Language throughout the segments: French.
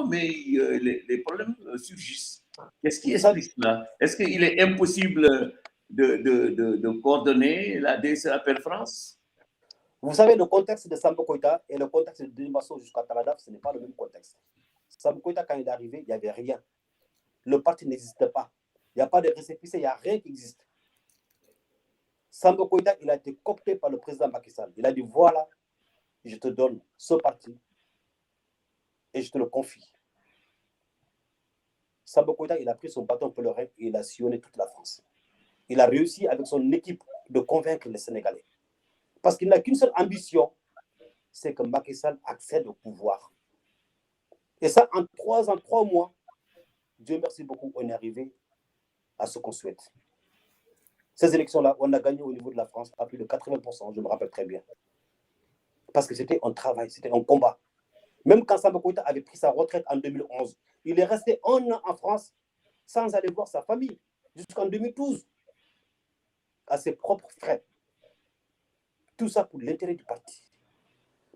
mais les problèmes surgissent. Qu'est-ce qui explique cela? Est-ce qu'il est impossible de coordonner la DSA Appel France? Vous savez, le contexte de Samba Koïta et le contexte de Dembasso jusqu'à Taladaf, ce n'est pas le même contexte. Samba Koïta, quand il est arrivé, il n'y avait rien. Le parti n'existait pas. Il n'y a pas de récépissé, il n'y a rien qui existe. Samba Koïta, il a été coopté par le président Macky Sall. Il a dit, voilà, je te donne ce parti et je te le confie. Samba Koïta, il a pris son bâton pèlerin et il a sillonné toute la France. Il a réussi avec son équipe de convaincre les Sénégalais. Parce qu'il n'a qu'une seule ambition, c'est que Macky Sall accède au pouvoir. Et ça, en 3 ans, 3 mois, Dieu merci beaucoup, on est arrivé à ce qu'on souhaite. Ces élections-là, on a gagné au niveau de la France à plus de 80%, je me rappelle très bien. Parce que c'était un travail, c'était un combat. Même quand Samba Koïta avait pris sa retraite en 2011, il est resté 1 an en France sans aller voir sa famille, jusqu'en 2012, à ses propres frais. Tout ça pour l'intérêt du parti.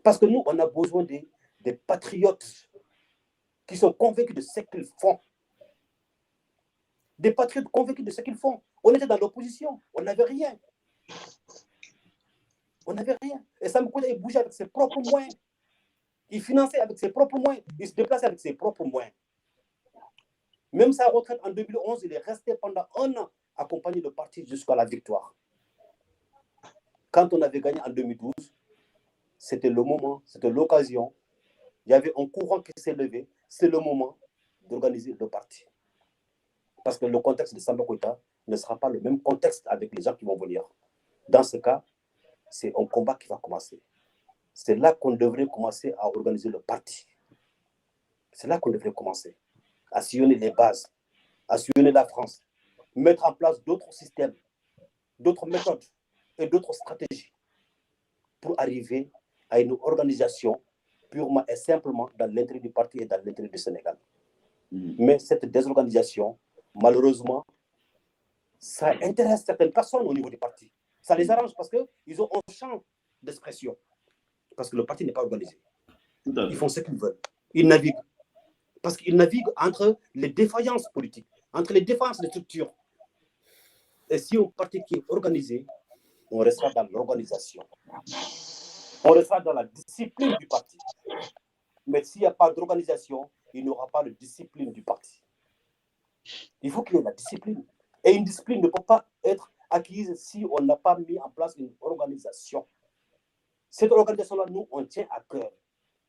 Parce que nous, on a besoin des patriotes qui sont convaincus de ce qu'ils font. Des patriotes convaincus de ce qu'ils font. On était dans l'opposition, on n'avait rien. On n'avait rien. Et Samba Koïta, il bougeait avec ses propres moyens. Il finançait avec ses propres moyens. Il se déplaçait avec ses propres moyens. Même sa retraite en 2011, il est resté pendant 1 an accompagné de parti jusqu'à la victoire. Quand on avait gagné en 2012, c'était le moment, c'était l'occasion. Il y avait un courant qui s'est levé. C'est le moment d'organiser le parti. Parce que le contexte de Samba Koïta ne sera pas le même contexte avec les gens qui vont venir. Dans ce cas, c'est un combat qui va commencer. C'est là qu'on devrait commencer à organiser le parti. C'est là qu'on devrait commencer à sillonner les bases, à sillonner la France, mettre en place d'autres systèmes, d'autres méthodes et d'autres stratégies pour arriver à une organisation purement et simplement dans l'intérêt du parti et dans l'intérêt du Sénégal. Mais cette désorganisation, malheureusement, ça intéresse certaines personnes au niveau du parti. Ça les arrange parce qu'ils ont un champ d'expression. Parce que le parti n'est pas organisé. Ils font ce qu'ils veulent. Ils naviguent. Parce qu'ils naviguent entre les défaillances politiques, entre les défaillances de structures. Et si un parti qui est organisé, on restera dans l'organisation. On restera dans la discipline du parti. Mais s'il n'y a pas d'organisation, il n'y aura pas de discipline du parti. Il faut qu'il y ait la discipline. Et une discipline ne peut pas être acquise si on n'a pas mis en place une organisation. Cette organisation-là, nous, on tient à cœur.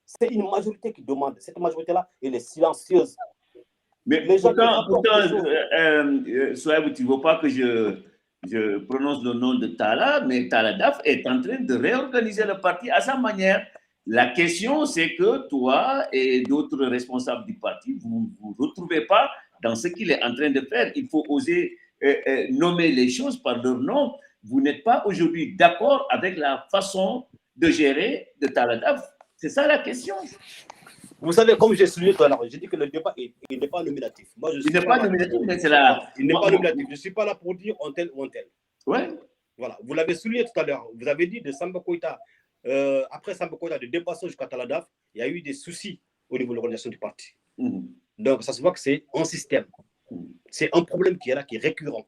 C'est une majorité qui demande. Cette majorité-là, elle est silencieuse. Mais les pourtant, Souhaib, tu ne veux pas que je prononce le nom de Tala, mais Taladaf est en train de réorganiser le parti à sa manière. La question, c'est que toi et d'autres responsables du parti, vous ne vous retrouvez pas dans ce qu'il est en train de faire. Il faut oser nommer les choses par leur nom. Vous n'êtes pas aujourd'hui d'accord avec la façon de gérer de Taladaf. C'est ça la question. Vous savez, comme j'ai souligné tout à l'heure, j'ai dit que le débat n'est pas nominatif. Moi, il n'est pas nominatif, mais c'est là. Il n'est pas nominatif. Je ne suis pas là pour dire on tel ou on tel. Ouais. Voilà. Vous l'avez souligné tout à l'heure. Vous avez dit de Samba Koïta, après Samba Koïta, de Dembasso jusqu'à Taladaf, il y a eu des soucis au niveau de l'organisation du parti. Donc, ça se voit que c'est un système. C'est un problème qui est là, qui est récurrent.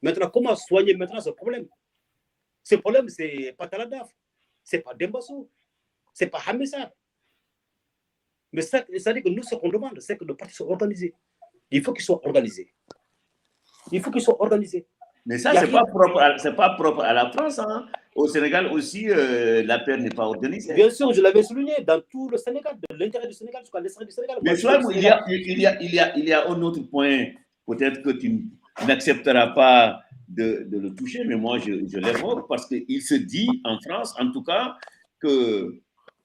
Maintenant, comment soigner maintenant ce problème? Ce problème, ce n'est pas Taladaf, ce n'est pas Dembasso, ce n'est pas Hamessa. Mais ça veut dire que nous, ce qu'on demande, c'est que le parti soit organisé. Il faut qu'il soit organisé. Il faut qu'il soit organisé. Mais ça, ce n'est pas propre à la France. Hein. Au Sénégal aussi, la paix n'est pas organisée. Bien sûr, je l'avais souligné, dans tout le Sénégal, de l'intérêt du Sénégal jusqu'à l'extérieur du Sénégal. Mais il y a un autre point, peut-être que tu n'accepteras pas de le toucher, mais moi, je l'évoque parce qu'il se dit en France, en tout cas, que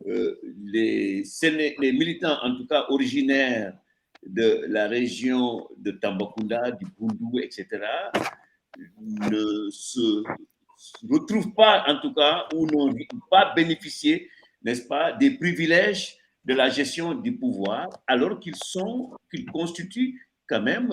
les militants, en tout cas originaires de la région de Tambacounda, du Boundou, etc., ne se retrouvent pas, en tout cas, ou n'ont pas bénéficié, n'est-ce pas, des privilèges de la gestion du pouvoir, alors qu'ils constituent quand même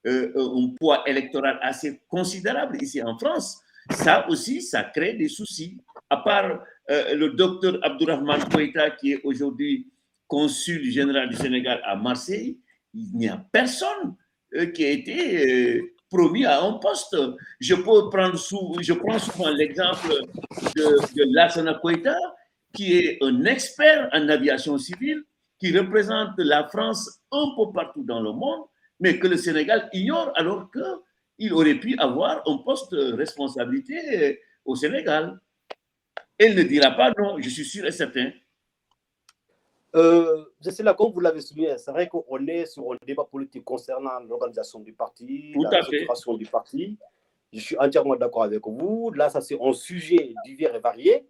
un poids électoral assez considérable ici en France. Ça aussi, ça crée des soucis. À part le docteur Abdourahmane Koïta, qui est aujourd'hui consul général du Sénégal à Marseille, il n'y a personne qui a été promis à un poste. Je prends souvent l'exemple de Lassana Koïta, qui est un expert en aviation civile, qui représente la France un peu partout dans le monde, mais que le Sénégal ignore alors qu'il aurait pu avoir un poste de responsabilité au Sénégal. Elle ne dira pas non, je suis sûr et certain. C'est là, comme vous l'avez souligné, c'est vrai qu'on est sur un débat politique concernant l'organisation du parti, la structuration du parti. Je suis entièrement d'accord avec vous. Là, ça c'est un sujet divers et varié.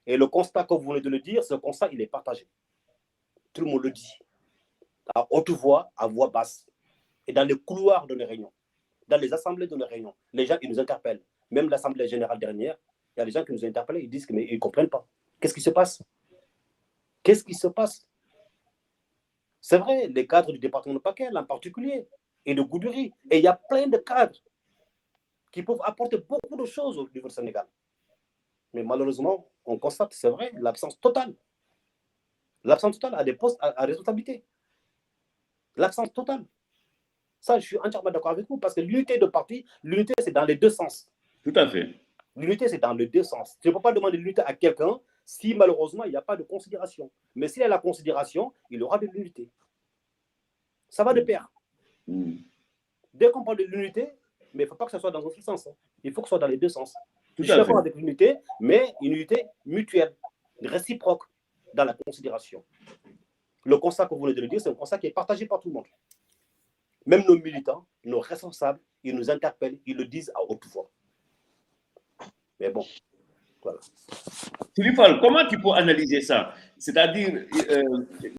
Et le constat, comme vous venez de le dire, ce constat, il est partagé. Tout le monde le dit. À haute voix, à voix basse. Et dans les couloirs de nos réunions, dans les assemblées de nos réunions, les gens, ils nous interpellent. Même l'Assemblée générale dernière, il y a des gens qui nous interpellent, ils disent qu'ils ne comprennent pas. Qu'est-ce qui se passe? Qu'est-ce qui se passe? C'est vrai, les cadres du département de Bakel en particulier, et de Gouduri. Et il y a plein de cadres qui peuvent apporter beaucoup de choses au niveau du Sénégal. Mais malheureusement, on constate, c'est vrai, l'absence totale. L'absence totale à des postes à responsabilité. L'absence totale. Ça, je suis entièrement d'accord avec vous, parce que l'unité de parti, l'unité, c'est dans les deux sens. Tout à fait. L'unité, c'est dans les deux sens. Tu ne peux pas demander l'unité à quelqu'un si malheureusement, il n'y a pas de considération. Mais s'il y a la considération, il y aura de l'unité. Ça va de pair. Dès qu'on parle de l'unité, mais il ne faut pas que ce soit dans un seul sens. Il faut que ce soit dans les deux sens. Je suis d'accord avec l'unité, mais une unité mutuelle, réciproque dans la considération. Le constat que vous venez de le dire, c'est un constat qui est partagé par tout le monde. Même nos militants, nos responsables, ils nous interpellent, ils le disent à haute voix. Mais bon, voilà. Philippe Fall, comment tu peux analyser ça? C'est-à-dire,